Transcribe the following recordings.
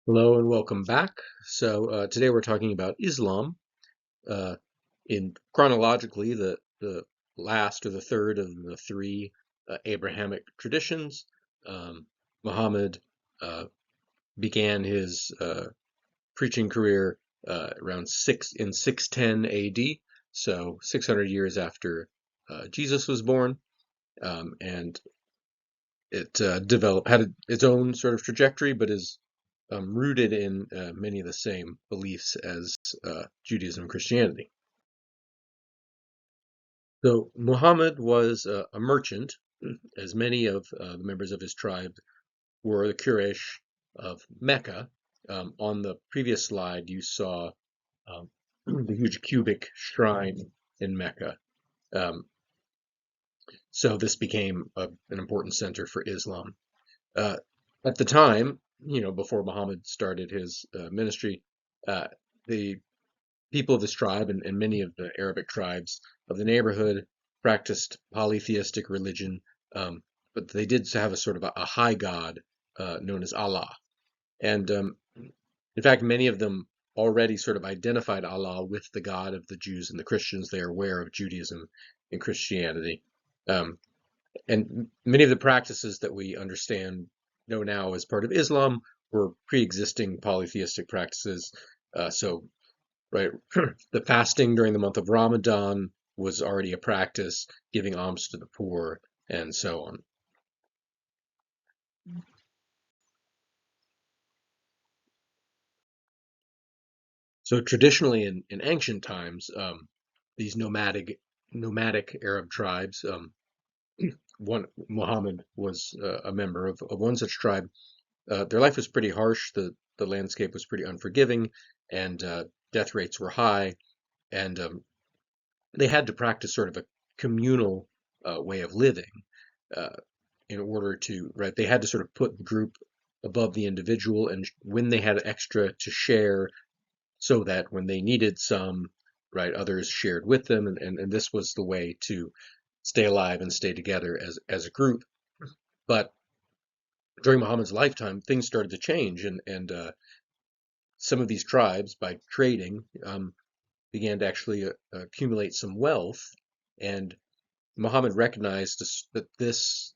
Hello and welcome back. Today we're talking about Islam. Uh, in chronologically, the last or the third of the three Abrahamic traditions. Um, Muhammad uh, began his preaching career around 610 AD, so 600 years after Jesus was born, and it developed had its own sort of trajectory, but is rooted in many of the same beliefs as Judaism and Christianity. So Muhammad was a merchant, as many of the members of his tribe were the Quraysh of Mecca. On the previous slide, you saw um, the huge cubic shrine in Mecca. Um, so this became an important center for Islam. Uh, at the time, before Muhammad started his ministry, uh, the people of this tribe and many of the Arabic tribes of the neighborhood practiced polytheistic religion, but they did have a sort of a high god known as Allah. And in fact, many of them already sort of identified Allah with the God of the Jews and the Christians. They are aware of Judaism and Christianity. Um, and many of the practices that we know now as part of Islam were pre-existing polytheistic practices. So right, the fasting during the month of Ramadan was already a practice, giving alms to the poor, and so on. So traditionally, in ancient times, these nomadic Arab tribes, one Muhammad was a member of one such tribe. Their life was pretty harsh. The landscape was pretty unforgiving, and death rates were high. And they had to practice sort of a communal way of living uh, in order to, right, they had to sort of put the group above the individual, and when they had extra to share, so that when they needed some, right, others shared with them, and this was the way to stay alive and stay together as a group. But during Muhammad's lifetime, things started to change, and some of these tribes, by trading, began to actually accumulate some wealth, and Muhammad recognized that this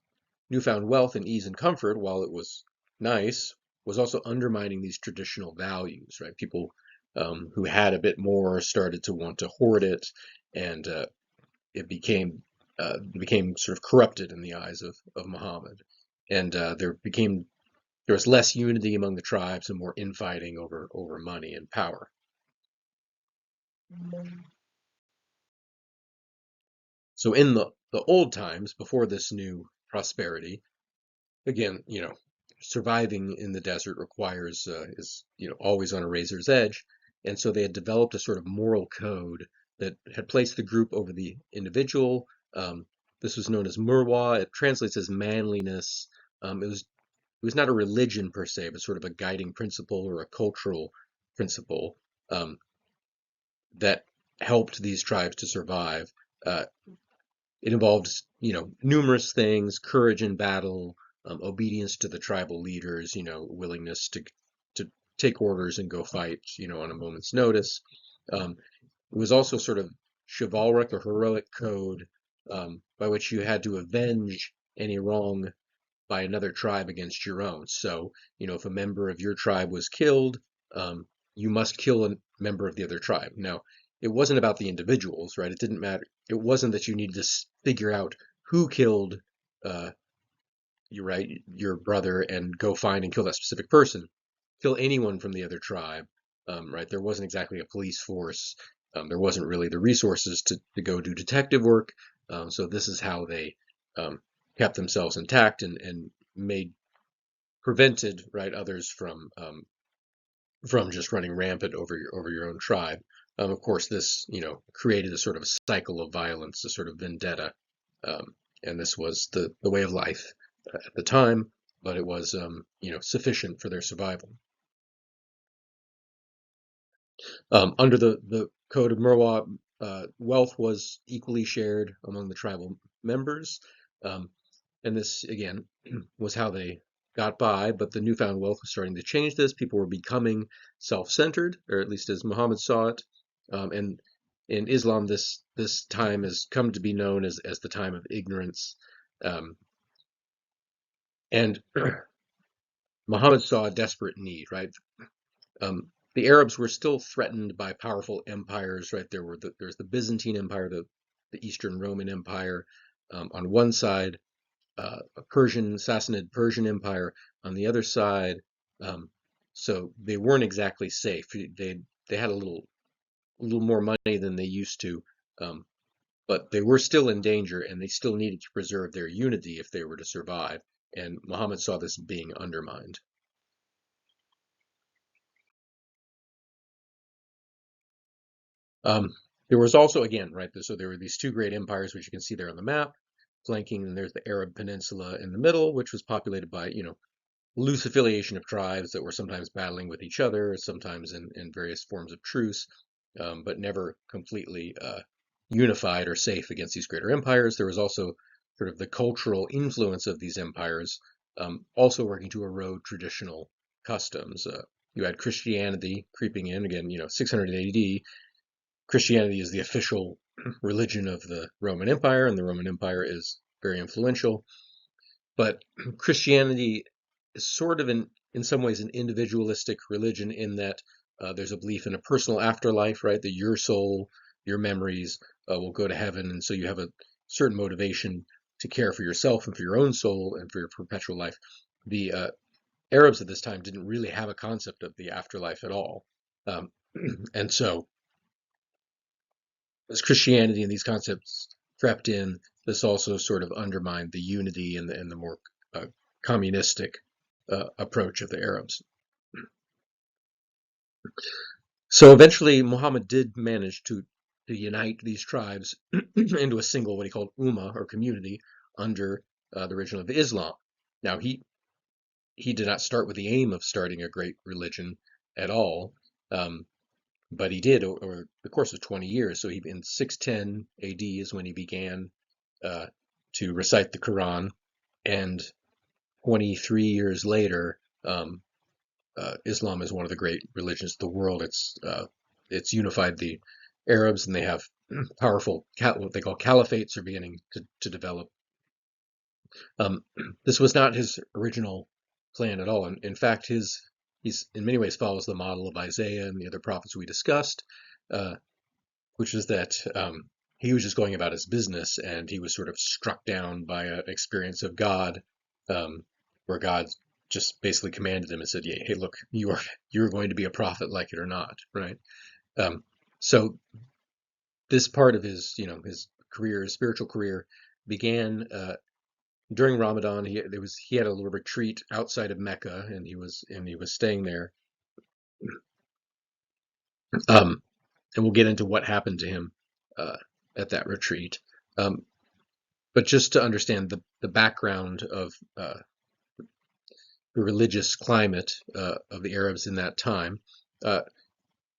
newfound wealth and ease and comfort, while it was nice, was also undermining these traditional values, right? People who had a bit more started to want to hoard it, and it became sort of corrupted in the eyes of Muhammad, and there was less unity among the tribes and more infighting over money and power. So in the old times, before this new prosperity, again, surviving in the desert requires is always on a razor's edge, and so they had developed a sort of moral code that had placed the group over the individual. This was known as murwa. It translates as manliness. It was not a religion per se, but sort of a guiding principle or a cultural principle um, that helped these tribes to survive. Uh, it involves, numerous things: courage in battle, obedience to the tribal leaders, willingness to take orders and go fight, on a moment's notice. Um, it was also sort of chivalric or heroic code by which you had to avenge any wrong by another tribe against your own. So, if a member of your tribe was killed, you must kill a member of the other tribe. Now, it wasn't about the individuals, right? It didn't matter. It wasn't that you needed to figure out who killed uh, your brother and go find and kill that specific person. Kill anyone from the other tribe, right? There wasn't exactly a police force. There wasn't really the resources to go do detective work. So this is how they um, kept themselves intact and made prevented, right, others from just running rampant over your own tribe. Of course, this created a sort of cycle of violence, a sort of vendetta, um, and this was the way of life at the time, but it was sufficient for their survival. Under the Code of Merwa, wealth was equally shared among the tribal members, um, and this again was how they got by, but the newfound wealth was starting to change this. People were becoming self-centered, or at least as Muhammad saw it. And in Islam, this time has come to be known as the time of ignorance. Um, and Muhammad saw a desperate need, right? The Arabs were still threatened by powerful empires, right? There's the Byzantine Empire, the Eastern Roman Empire on one side, a Sassanid Persian Empire on the other side. Um, so they weren't exactly safe. They had a little more money than they used to, um, but they were still in danger, and they still needed to preserve their unity if they were to survive. And Muhammad saw this being undermined. Um, there was also, again, right, so there were these two great empires, which you can see there on the map, flanking, and there's the Arab Peninsula in the middle, which was populated by, loose affiliation of tribes that were sometimes battling with each other, sometimes in various forms of truce, but never completely unified or safe against these greater empires. There was also sort of the cultural influence of these empires, also working to erode traditional customs. You had Christianity creeping in, again, 600 AD. Christianity is the official religion of the Roman Empire, and the Roman Empire is very influential. But Christianity is sort of in some ways an individualistic religion in that there's a belief in a personal afterlife, right? That your soul, your memories will go to heaven, and so you have a certain motivation to care for yourself and for your own soul and for your perpetual life. The Arabs at this time didn't really have a concept of the afterlife at all, um, and so as Christianity and these concepts crept in, this also sort of undermined the unity and the more uh, communistic approach of the Arabs. So eventually, Muhammad did manage to unite these tribes into a single, what he called ummah or community, under the religion of Islam. Now he did not start with the aim of starting a great religion at all, um, but he did over the course of 20 years. So in 610 AD is when he began uh, to recite the Quran, and 23 years later, Islam is one of the great religions of the world. It's unified the Arabs, and they have powerful what they call caliphates are beginning to develop. Um, this was not his original plan at all. In fact, he's in many ways follows the model of Isaiah and the other prophets we discussed, uh, which is that he was just going about his business, and he was sort of struck down by an experience of God, um, where God just basically commanded him and said, "Yeah, hey, look, you're going to be a prophet, like it or not, right?" Um, so this part of his career, his spiritual career, began during Ramadan. He had a little retreat outside of Mecca, and he was staying there. Um, and we'll get into what happened to him uh, at that retreat. Um, but just to understand the background of the religious climate of the Arabs in that time. Uh,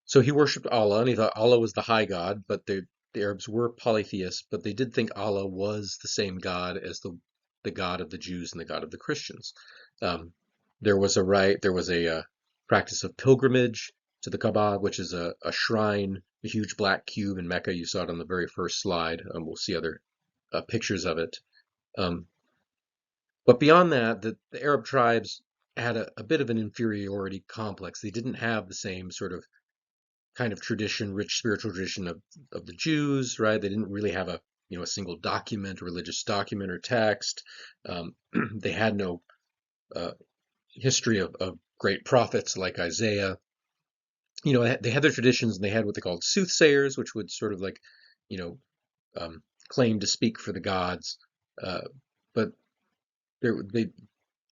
so he worshipped Allah, and he thought Allah was the high God, but the Arabs were polytheists, but they did think Allah was the same God as the God of the Jews and the God of the Christians. Um, there was a practice of pilgrimage to the Kaaba, which is a shrine, a huge black cube in Mecca. You saw it on the very first slide. We'll see other pictures of it. Um, but beyond that, the Arab tribes had a bit of an inferiority complex. They didn't have the same sort of kind of tradition, rich spiritual tradition of the Jews, right? They didn't really have a single document, a religious document or text. They had no uh, history of great prophets like Isaiah. They had their traditions, and they had what they called soothsayers, which would sort of like, you know, claim to speak for the gods. Uh, but they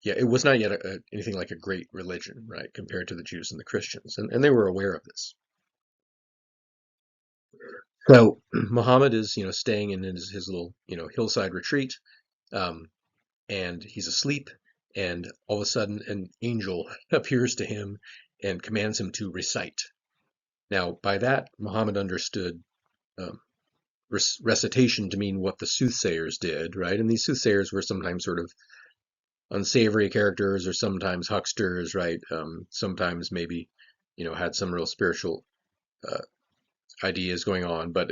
yeah, it was not yet anything like a great religion, right, compared to the Jews and the Christians, and they were aware of this. So Muhammad is, staying in his little, hillside retreat, um, and he's asleep, and all of a sudden an angel appears to him and commands him to recite. Now, by that, Muhammad understood um, recitation to mean what the soothsayers did, right? And these soothsayers were sometimes sort of unsavory characters or sometimes hucksters, right? Sometimes maybe, had some real spiritual uh, ideas going on, but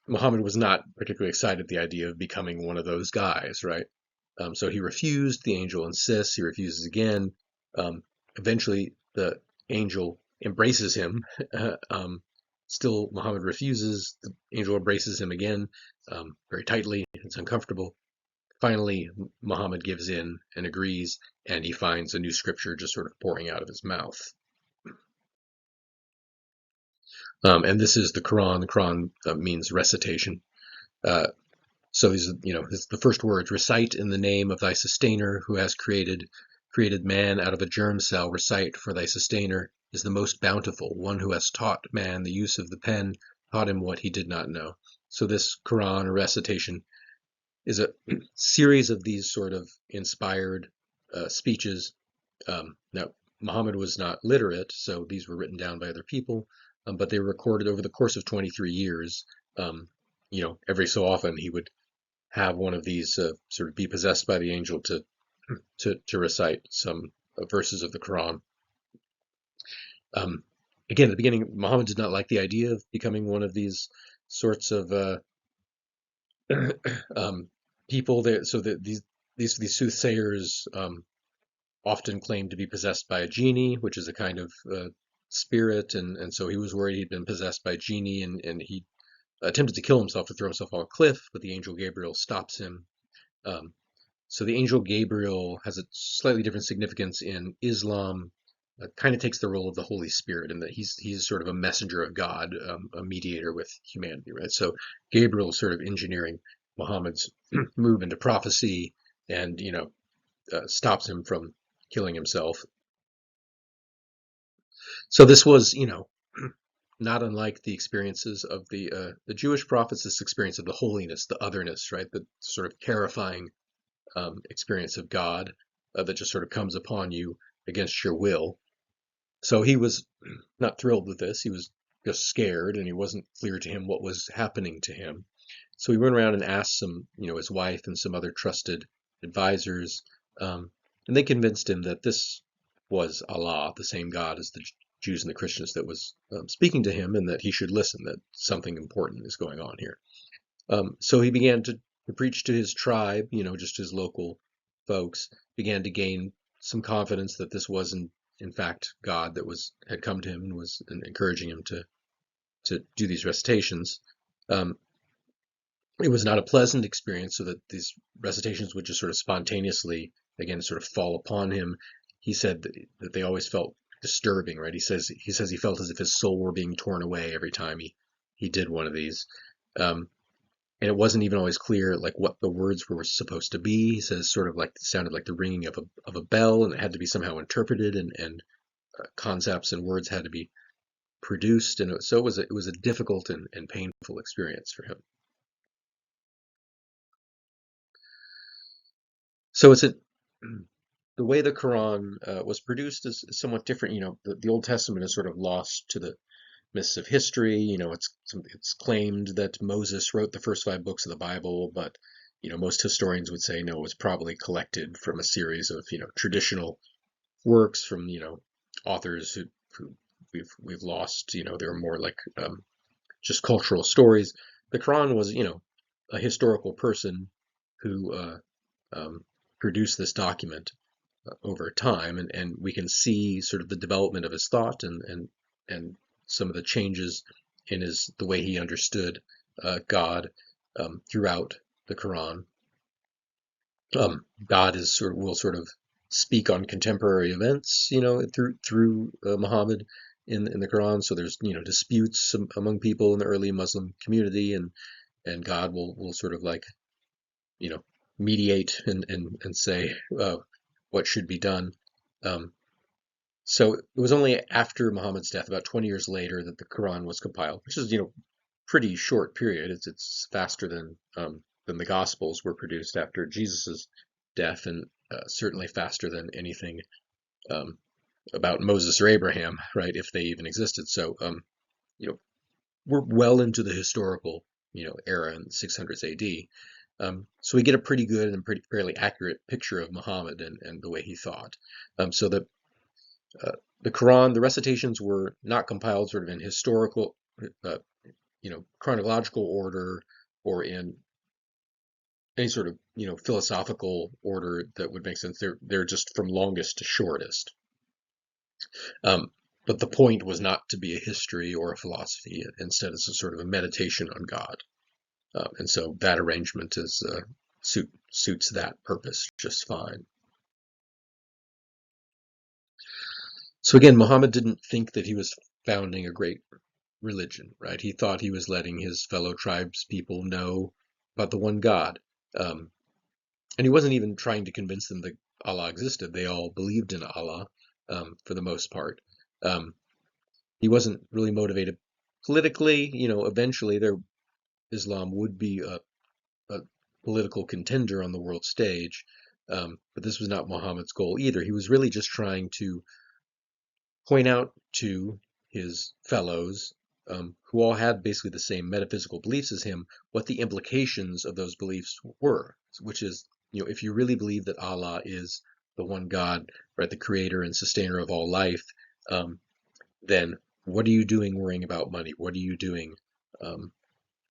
Muhammad was not particularly excited at the idea of becoming one of those guys, right? So he refused. The angel insists. He refuses again. Um, Eventually, the angel embraces him. um, Still, Muhammad refuses. The angel embraces him again, very tightly. It's uncomfortable. Finally, Muhammad gives in and agrees, and he finds a new scripture just sort of pouring out of his mouth. And this is the Quran. The Quran means recitation. Uh, So these, the first words: recite in the name of thy sustainer who has created man out of a germ cell. Recite, for thy sustainer is the most bountiful, one who has taught man the use of the pen, taught him what he did not know. So this Quran recitation is a series of these sort of inspired speeches. Now, Muhammad was not literate, so these were written down by other people, but they were recorded over the course of 23 years. Um, every so often he would have one of these sort of be possessed by the angel to recite some verses of the Quran. Um, Again, at the beginning, Muhammad did not like the idea of becoming one of these sorts of um, people. So that these soothsayers often claimed to be possessed by a genie, which is a kind of spirit, and so he was worried he'd been possessed by a genie, and he attempted to kill himself, to throw himself off a cliff, but the angel Gabriel stops him. Um, So the angel Gabriel has a slightly different significance in Islam. Kind of takes the role of the Holy Spirit in that he's sort of a messenger of God, a mediator with humanity, right? So Gabriel is sort of engineering Muhammad's move into prophecy, and stops him from killing himself. So this was, not unlike the experiences of the Jewish prophets. This experience of the holiness, the otherness, right? The sort of terrifying experience of God that just sort of comes upon you against your will. So he was not thrilled with this. He was just scared, and he wasn't clear to him what was happening to him. So he went around and asked his wife and some other trusted advisors, and they convinced him that this was Allah, the same God as the Jews and the Christians, that was speaking to him, and that he should listen, that something important is going on here. So he began to preach to his tribe, just his local folks, began to gain some confidence that this was in fact God that had come to him and was encouraging him to do these recitations. Um, it was not a pleasant experience, so that these recitations would just sort of spontaneously, again, sort of fall upon him. He said that they always felt disturbing, right? He says he felt as if his soul were being torn away every time he did one of these. Um, and it wasn't even always clear like what the words were supposed to be. He says sort of like it sounded like the ringing of a bell, and it had to be somehow interpreted, and concepts and words had to be produced, and so it was a difficult and painful experience for him. So it's the way the Quran was produced is somewhat different. The Old Testament is sort of lost to the mists of history. It's claimed that Moses wrote the first 5 books of the Bible, but most historians would say no, it was probably collected from a series of traditional works from authors who we've lost. They're more like just cultural stories. The Quran was a historical person who um, produced this document over time, and we can see sort of the development of his thought, and some of the changes in the way he understood God throughout the Quran. God will sort of speak on contemporary events, through Muhammad in the Quran. So there's disputes among people in the early Muslim community, and God will sort of like you know mediate and say what should be done. Um, so it was only after Muhammad's death, about 20 years later, that the Quran was compiled, which is pretty short period. It's faster than the Gospels were produced after Jesus's death, and certainly faster than anything um, about Moses or Abraham, right? If they even existed. So you know we're well into the historical era in 600s AD. So we get a pretty good and fairly accurate picture of Muhammad and the way he thought. So uh, the Quran, the recitations were not compiled sort of in historical, uh, chronological order or in any sort of, philosophical order that would make sense. They're just from longest to shortest. Um, but the point was not to be a history or a philosophy. Instead, it's a sort of a meditation on God. And so that arrangement suits that purpose just fine. So again, Muhammad didn't think that he was founding a great religion, right? He thought he was letting his fellow tribes people know about the one God. Um, and he wasn't even trying to convince them that Allah existed. They all believed in Allah for the most part. Um, he wasn't really motivated politically. Eventually Islam would be a political contender on the world stage. But this was not Muhammad's goal either. He was really just trying to point out to his fellows, who all had basically the same metaphysical beliefs as him, what the implications of those beliefs were, which is, if you really believe that Allah is the one God, right, the creator and sustainer of all life, then what are you doing worrying about money? What are you doing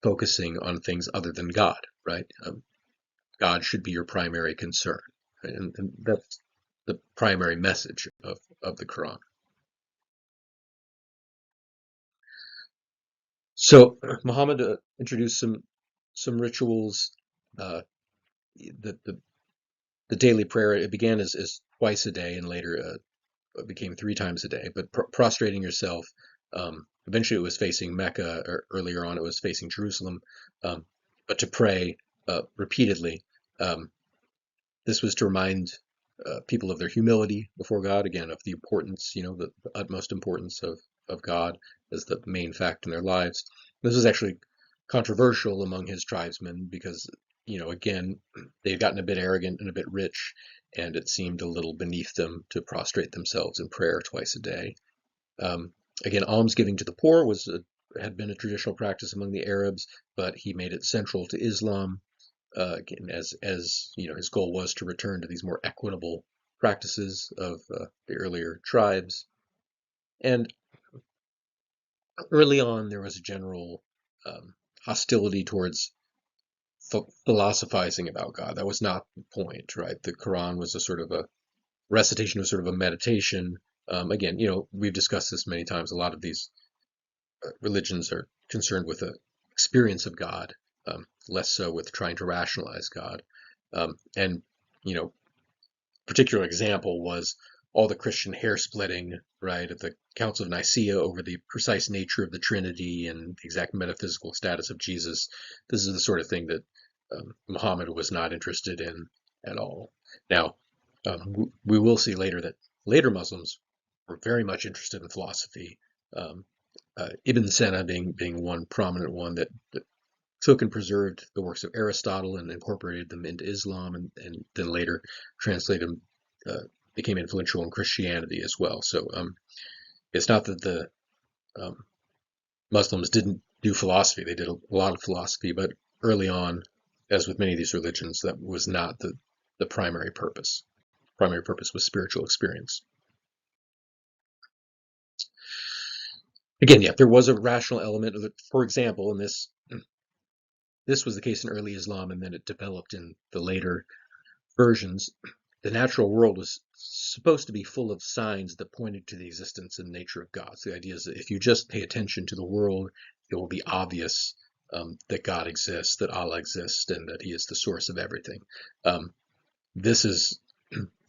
focusing on things other than God, right? God should be your primary concern, right? And that's the primary message of the Quran. So Muhammad introduced some rituals. Uh, the, the the daily prayer, it began as twice a day, and later it became 3 times a day. But prostrating yourself. Eventually, it was facing Mecca, or earlier on, it was facing Jerusalem. Um, but to pray repeatedly. Um, this was to remind people of their humility before God. Again, of the importance, the utmost importance of God as the main fact in their lives. This was actually controversial among his tribesmen because, again, they had gotten a bit arrogant and a bit rich, and it seemed a little beneath them to prostrate themselves in prayer twice a day. Um, Again, almsgiving to the poor had been a traditional practice among the Arabs, but he made it central to Islam. Again, as his goal was to return to these more equitable practices of the earlier tribes. And early on, there was a general hostility towards philosophizing about God. That was not the point, right? The Quran was a sort of a recitation, of sort of a meditation. Again, we've discussed this many times. A lot of these religions are concerned with the experience of God, less so with trying to rationalize God. And, particular example was all the Christian hair splitting, right, at the Council of Nicaea over the precise nature of the Trinity and the exact metaphysical status of Jesus. This is the sort of thing that Muhammad was not interested in at all. Now, we will see later that later Muslims were very much interested in philosophy. Um, Ibn Sina being one prominent one that took and preserved the works of Aristotle and incorporated them into Islam, and then later translated them, became influential in Christianity as well. So it's not that the um, Muslims didn't do philosophy. They did a lot of philosophy, but early on, as with many of these religions, that was not the primary purpose. Primary purpose was spiritual experience. Again, yeah, there was a rational element of it. For example, in this was the case in early Islam, and then it developed in the later versions. The natural world was supposed to be full of signs that pointed to the existence and nature of God. So the idea is that if you just pay attention to the world, it will be obvious that God exists, that Allah exists, and that He is the source of everything. This is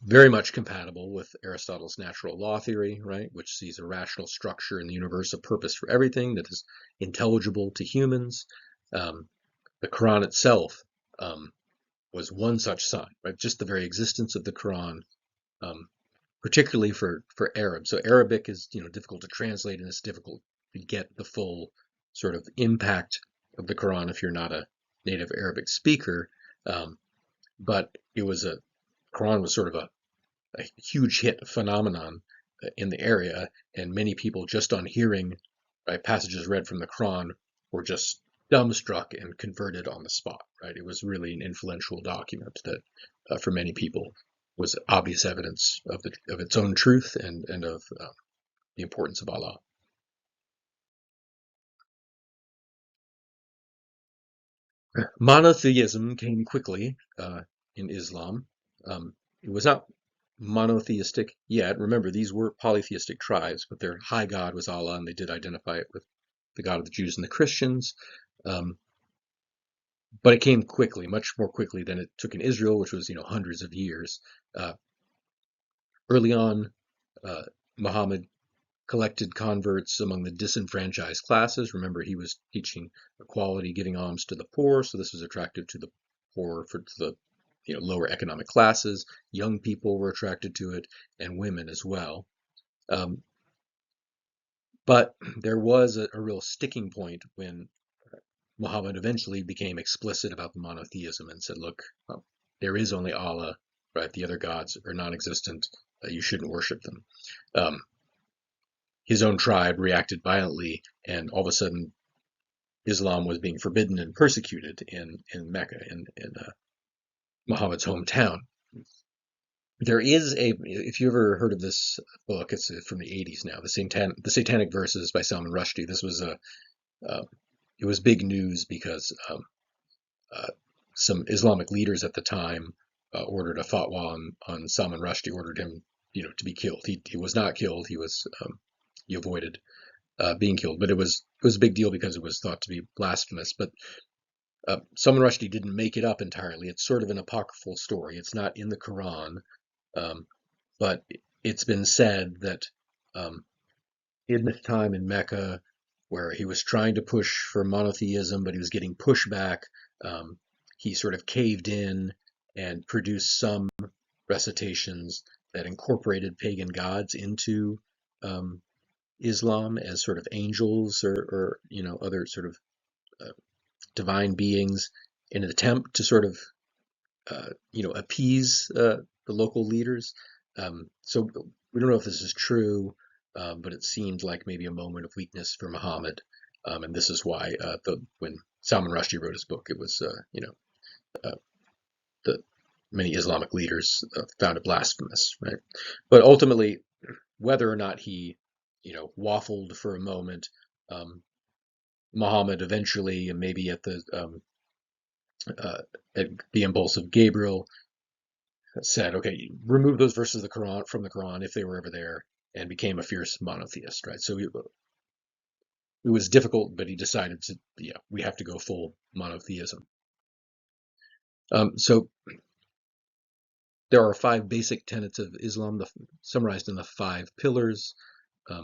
very much compatible with Aristotle's natural law theory, right, which sees a rational structure in the universe, a purpose for everything that is intelligible to humans. The Quran itself was one such sign, right? Just the very existence of the Quran, um, particularly for Arabs. So Arabic is difficult to translate, and it's difficult to get the full sort of impact of the Quran if you're not a native Arabic speaker. Um, but Quran was sort of a huge hit phenomenon in the area, and many people just on hearing, right, passages read from the Quran were just dumbstruck and converted on the spot, right? It was really an influential document that, for many people, was obvious evidence of its own truth and of the importance of Allah. Monotheism came quickly in Islam. It was not monotheistic yet. Remember, these were polytheistic tribes, but their high god was Allah, and they did identify it with the God of the Jews and the Christians. Um, but it came quickly, much more quickly than it took in Israel, which was, hundreds of years. Uh, Early on, uh, Muhammad collected converts among the disenfranchised classes. Remember, he was teaching equality, giving alms to the poor, so this was attractive to the poor, to the lower economic classes. Young people were attracted to it, and women as well. Um, but there was a real sticking point when Muhammad eventually became explicit about the monotheism and said, look, there is only Allah, right? The other gods are non-existent. You shouldn't worship them. His own tribe reacted violently, and all of a sudden, Islam was being forbidden and persecuted in Mecca, in Muhammad's hometown. There is if you ever heard of this book, it's from the 80s now, the Satanic Verses by Salman Rushdie. This was it was big news because some Islamic leaders at the time ordered a fatwa on Salman Rushdie, ordered him, to be killed. He was not killed. He avoided being killed, but it was a big deal because it was thought to be blasphemous. But Salman Rushdie didn't make it up entirely. It's sort of an apocryphal story. It's not in the Quran, but it's been said that in this time in Mecca, where he was trying to push for monotheism, but he was getting pushback, he sort of caved in and produced some recitations that incorporated pagan gods into Islam as sort of angels or other sort of divine beings in an attempt to sort of appease the local leaders. So we don't know if this is true, but it seemed like maybe a moment of weakness for Muhammad, and this is why when Salman Rushdie wrote his book, it was the many Islamic leaders found it blasphemous, right? But ultimately, whether or not he waffled for a moment, Muhammad eventually, and maybe at the impulse of Gabriel, said, okay, remove those verses of the Quran from the Quran if they were ever there, and became a fierce monotheist, right? So it was difficult, but he decided to, we have to go full monotheism. So there are 5 basic tenets of Islam, summarized in the 5 pillars.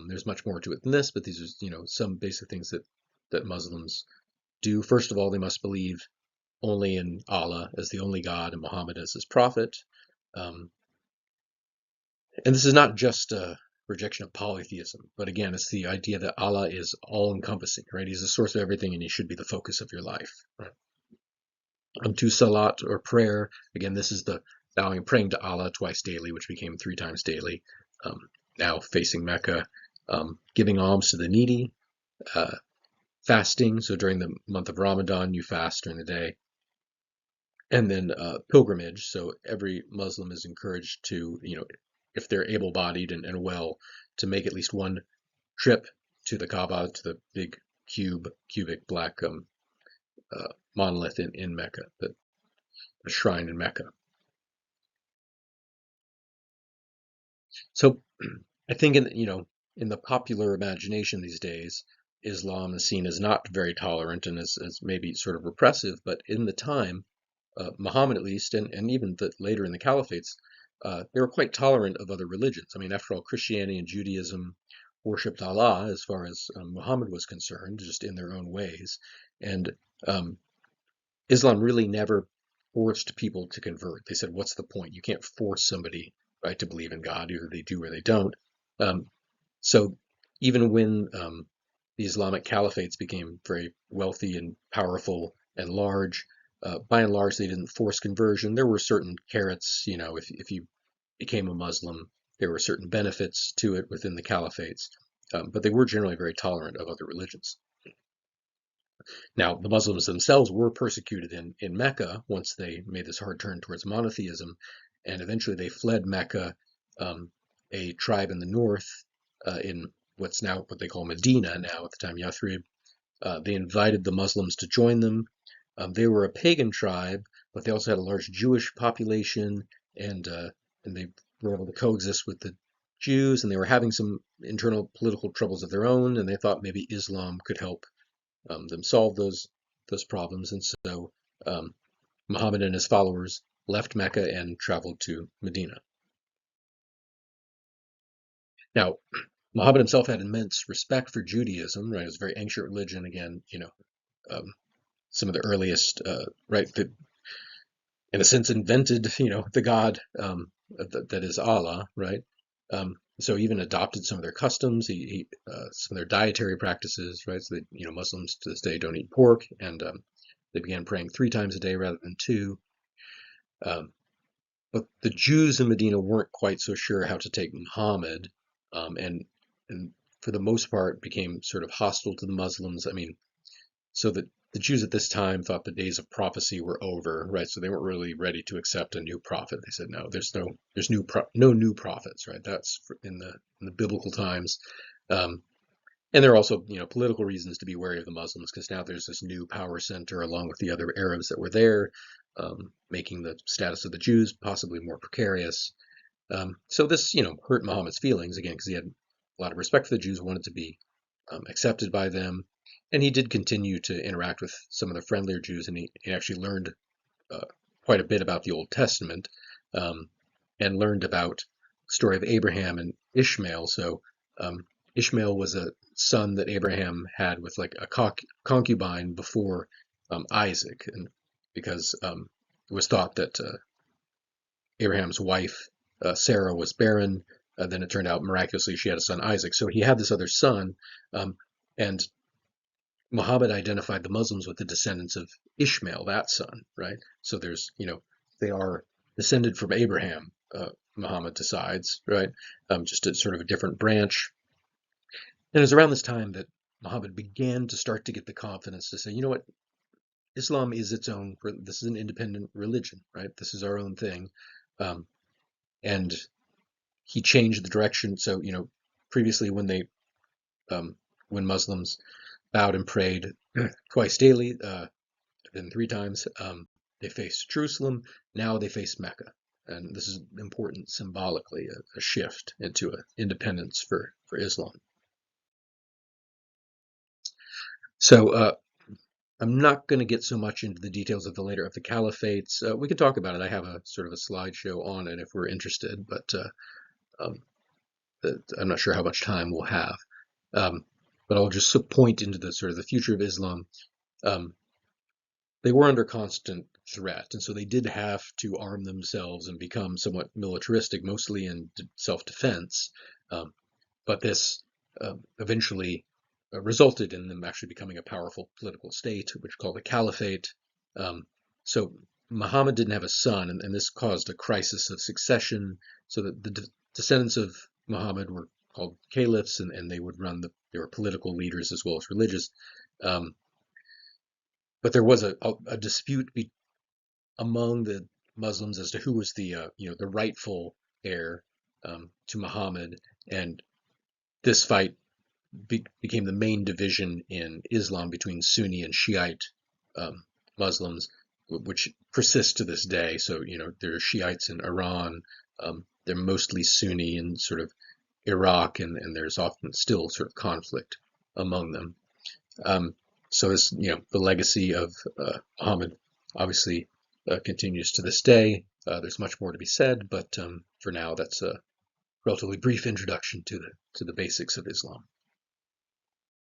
There's much more to it than this, but these are, some basic things that Muslims do. First of all, they must believe only in Allah as the only God and Muhammad as his prophet. And this is not just a rejection of polytheism, but again, it's the idea that Allah is all-encompassing, right? He's the source of everything, and he should be the focus of your life. Right? To salat, or prayer, again, this is the bowing and praying to Allah twice daily, which became 3 times daily. Now facing Mecca, giving alms to the needy, fasting. So during the month of Ramadan, you fast during the day. And then pilgrimage. So every Muslim is encouraged to, if they're able-bodied and well, to make at least one trip to the Kaaba, to the big cubic black monolith in Mecca, the shrine in Mecca. So I think in the popular imagination these days, Islam is seen as not very tolerant and as maybe sort of repressive, but in the time, Muhammad at least, and even later in the caliphates, they were quite tolerant of other religions. I mean, after all, Christianity and Judaism worshipped Allah as far as Muhammad was concerned, just in their own ways. And Islam really never forced people to convert. They said, what's the point? You can't force somebody, right, to believe in God. Either they do or they don't. So even when the Islamic caliphates became very wealthy and powerful and large, by and large, they didn't force conversion. There were certain carrots, if you became a Muslim, there were certain benefits to it within the caliphates, but they were generally very tolerant of other religions. Now, the Muslims themselves were persecuted in Mecca once they made this hard turn towards monotheism, and eventually they fled Mecca. A tribe in the north, in what's now what they call Medina now, at the time Yathrib, they invited the Muslims to join them. They were a pagan tribe, but they also had a large Jewish population, and they were able to coexist with the Jews, and they were having some internal political troubles of their own, and they thought maybe Islam could help them solve those problems. And so Muhammad and his followers left Mecca and traveled to Medina. Now, Muhammad himself had immense respect for Judaism, right? It was a very ancient religion. Again, some of the earliest, right, that in a sense invented, the God that is Allah, right? So even adopted some of their customs, some of their dietary practices, right? So that Muslims to this day don't eat pork, and they began praying 3 times a day rather than 2. But the Jews in Medina weren't quite so sure how to take Muhammad, and for the most part became sort of hostile to the Muslims. I mean, so that the Jews at this time thought the days of prophecy were over, right? So they weren't really ready to accept a new prophet. They said, no, there's no new prophets, right? That's in the biblical times. And there are also, political reasons to be wary of the Muslims, because now there's this new power center along with the other Arabs that were there, making the status of the Jews possibly more precarious. So this, hurt Muhammad's feelings, again, because he had a lot of respect for the Jews, wanted to be accepted by them. And he did continue to interact with some of the friendlier Jews, and he actually learned quite a bit about the Old Testament, and learned about the story of Abraham and Ishmael. So Ishmael was a son that Abraham had with like a concubine before Isaac, and because it was thought that Abraham's wife Sarah was barren, then it turned out miraculously she had a son Isaac. So he had this other son, and Muhammad identified the Muslims with the descendants of Ishmael, that son, right? So there's, they are descended from Abraham, Muhammad decides, right? Just a sort of a different branch. And it was around this time that Muhammad began to start to get the confidence to say, you know what, Islam is its own, this is an independent religion, right? This is our own thing. And he changed the direction. So, previously when Muslims bowed and prayed twice daily, then 3 times, they faced Jerusalem. Now they face Mecca. And this is important symbolically, a shift into independence for Islam. So I'm not going to get so much into the details of the caliphates. We could talk about it. I have a sort of a slideshow on it if we're interested, but I'm not sure how much time we'll have. But I'll just point into the sort of the future of Islam. They were under constant threat, and so they did have to arm themselves and become somewhat militaristic, mostly in self-defense. But this eventually resulted in them actually becoming a powerful political state, which is called a caliphate. So Muhammad didn't have a son, and this caused a crisis of succession. So that the descendants of Muhammad were called caliphs, and they would they were political leaders as well as religious. But there was a dispute among the Muslims as to who was the rightful heir to Muhammad, and this fight became the main division in Islam between Sunni and Shiite Muslims, which persists to this day. So there are Shiites in Iran. They're mostly Sunni in sort of Iraq, and there's often still sort of conflict among them. So this, the legacy of Muhammad obviously continues to this day. There's much more to be said, but for now, that's a relatively brief introduction to the basics of Islam.